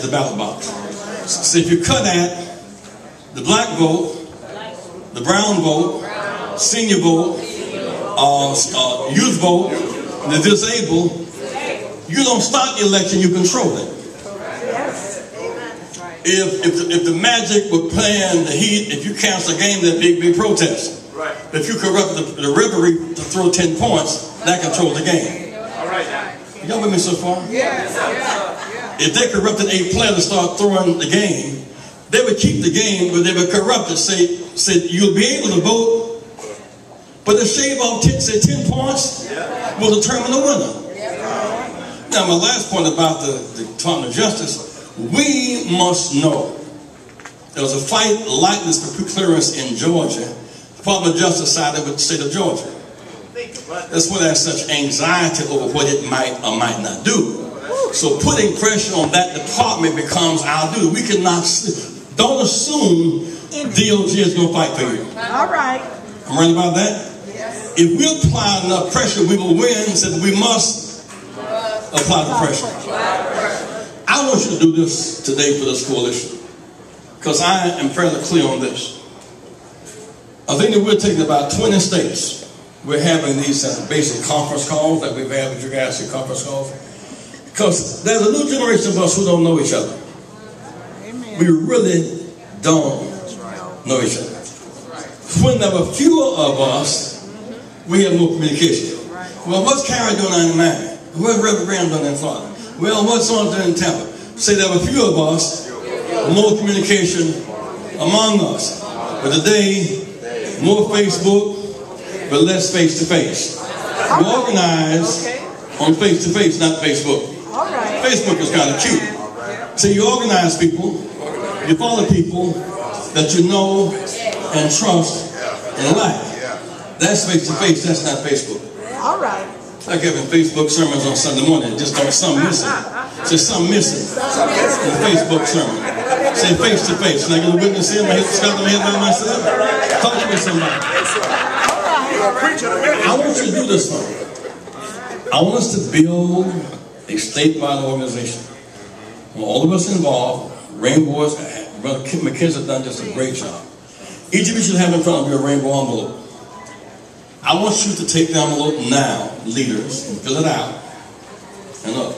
the ballot box. So if you cut at the black vote, the brown vote, senior vote, youth vote, the disabled, you don't start the election, you control it. If the Magic were playing the Heat, if you cancel a game, there'd be big protest. If you corrupt the referee to throw 10 points, that controls the game. Y'all with me so far? If they corrupted a player to start throwing the game, they would keep the game, but they would corrupt it. Say you'll be able to vote, but the shave off 10 points will determine the winner. Now, my last point about the Department of Justice, we must know there was a fight like this for clearance in Georgia. The Department of Justice sided with the state of Georgia. That's why there's such anxiety over what it might or might not do. So putting pressure on that department becomes our duty. We cannot, don't assume DOJ is going to fight for you. All right. I'm right about that? Yes. If we apply enough pressure, we will win. So we must apply the pressure. I want you to do this today for this coalition, because I am fairly clear on this. I think that we're taking about 20 states. We're having these basic conference calls that we've had with you guys, the conference calls. Because there's a new generation of us who don't know each other. Amen. We really don't know each other. When there were fewer of us, we have more communication. Well, what's Carrie doing out in Miami? What's Reverend Graham doing in Florida? Well, what's on doing in Tampa? Say there were fewer of us, more communication among us. But today, more Facebook, but less face-to-face. We organize on face-to-face, not Facebook. Facebook is kind of cute. So you organize people, you follow people that you know and trust and like. That's face-to-face, that's not Facebook. All right. Like having Facebook sermons on Sunday morning, just don't something missing. Say something missing in the Facebook sermon. Say face-to-face. Can I get a witness in? My head scratching my head by myself. Talk to me somebody. I want you to do this one. I want us to build a statewide organization. All of us involved, Rainbow, Brother McKenzie has done just a great job. Each of you should have in front of you a rainbow envelope. I want you to take the envelope now, leaders, and fill it out. And look,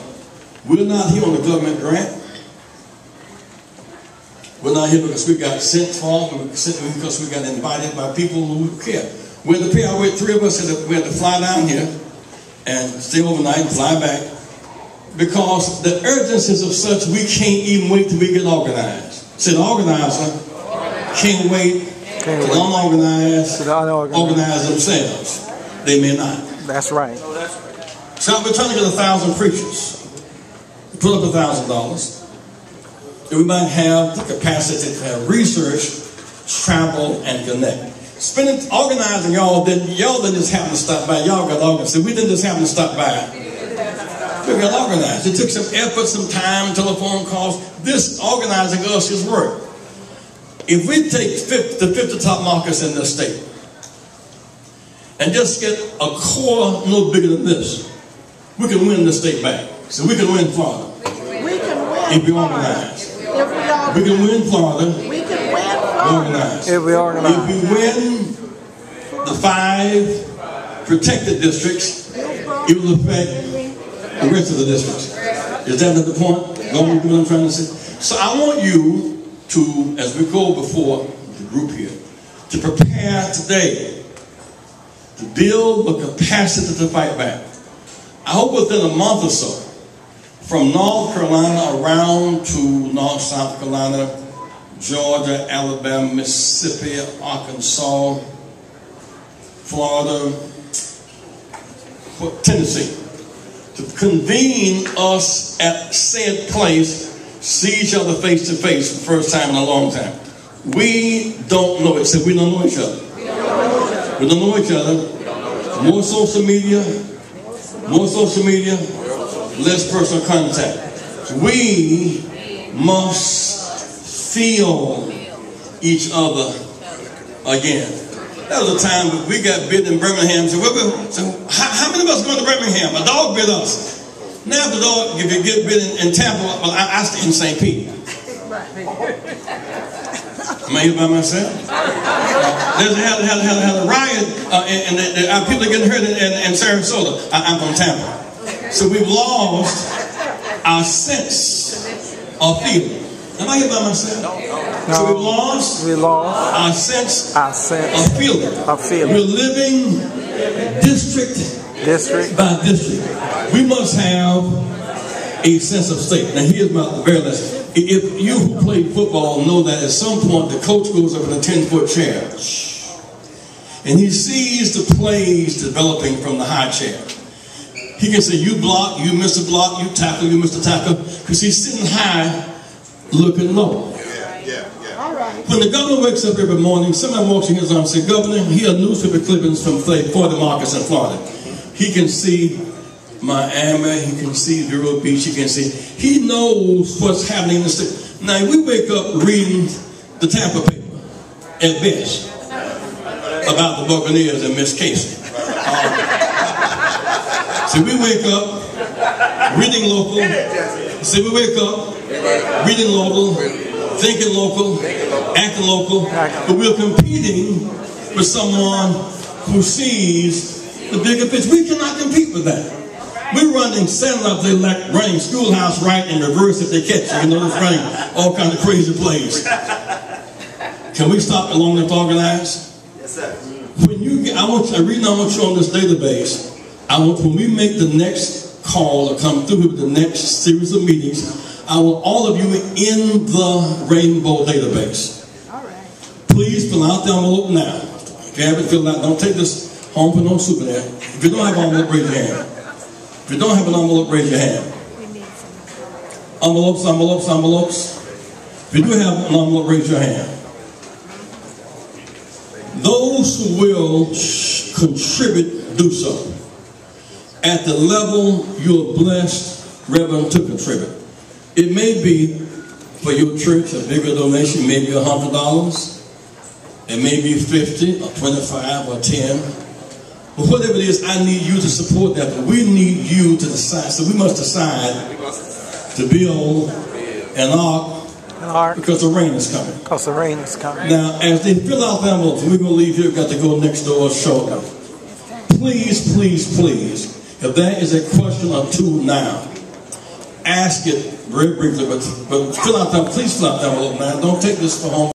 we're not here on the government grant. We're not here because we got sent for, because we got invited by people who care. We had to pay our way. 3 of us we had to fly down here and stay overnight and fly back, because the urgencies of such, we can't even wait till we get organized. Say the organizer can't wait till the unorganized organize themselves. They may not. That's right. So we're trying to get 1,000 preachers. Put up $1,000. And we might have the capacity to have research, travel, and connect. Organizing y'all didn't just happen to stop by. Y'all got organized. So we didn't just happen to stop by. We got organized. It took some effort, some time, telephone calls. This organizing us is work. If we take the 50 top markets in this state and just get a core no bigger than this, we can win the state back. So we can win Florida. We can win if we organize. We can win Florida. We can win Florida. If we organize. If we win the 5 protected districts, it will affect the rest of the districts. Is that the point? What I'm trying to say? So I want you to, as we go before the group here, to prepare today to build the capacity to fight back. I hope within a month or so, from North Carolina around to North South Carolina, Georgia, Alabama, Mississippi, Arkansas, Florida, Tennessee, to convene us at said place, see each other face to face for the first time in a long time. We don't know it. So we don't know each other. We don't know each other. More social media, less personal contact. We must feel each other again. That was a time we got bit in Birmingham. So how many of us going to Birmingham? A dog bit us. Now the dog, if you get bit in Tampa, well, I stay in St. Pete. Am I here by myself? There's had a riot, and people are getting hurt in Sarasota. I'm from Tampa. So we've lost our sense of feeling. Am I here by myself? No. So we've lost our sense of feeling. We're living district by district. We must have a sense of state. Now here's my very lesson. If you who play football know that at some point the coach goes up in a 10-foot chair and he sees the plays developing from the high chair. He can say, you block, you miss a block, you tackle, you miss a tackle, because he's sitting high looking low. When the governor wakes up every morning, somebody walks in his arm and says, Governor, here are newspaper clippings from 40 markets in Florida. He can see Miami, he can see Vero Beach, he knows what's happening in the state. Now, we wake up reading the Tampa paper at best about the Buccaneers and Miss Casey. So we wake up reading local, so we wake up reading local, thinking local, acting local, but we're competing with someone who sees the bigger picture. We cannot compete with that. We're running, standing up there like running Schoolhouse right in reverse if they catch you. You know, just running all kinds of crazy plays. Can we stop long enough to organize? Yes, sir. When you get, I want you on this database. When we make the next call or come through with the next series of meetings, I want all of you in the Rainbow database. All right. Please fill out the envelope now. If you haven't filled out, don't take this home for no soup in there. If you don't have an envelope, raise your hand. If you don't have an envelope, raise your hand. Envelopes. If you do have an envelope, raise your hand. Those who will contribute, do so. At the level you're blessed, Reverend, to contribute. It may be for your church a bigger donation, maybe $100. It may be 50 or 25 or 10. But whatever it is, I need you to support that. But we need you to decide. So we must decide to build an ark because the rain is coming. Now, as they fill out the envelopes, we're going to leave here. We've got to go next door shortly. Please, please, please, if there is a question or two now, ask it very briefly. But please fill out the envelope now. Don't take this for home.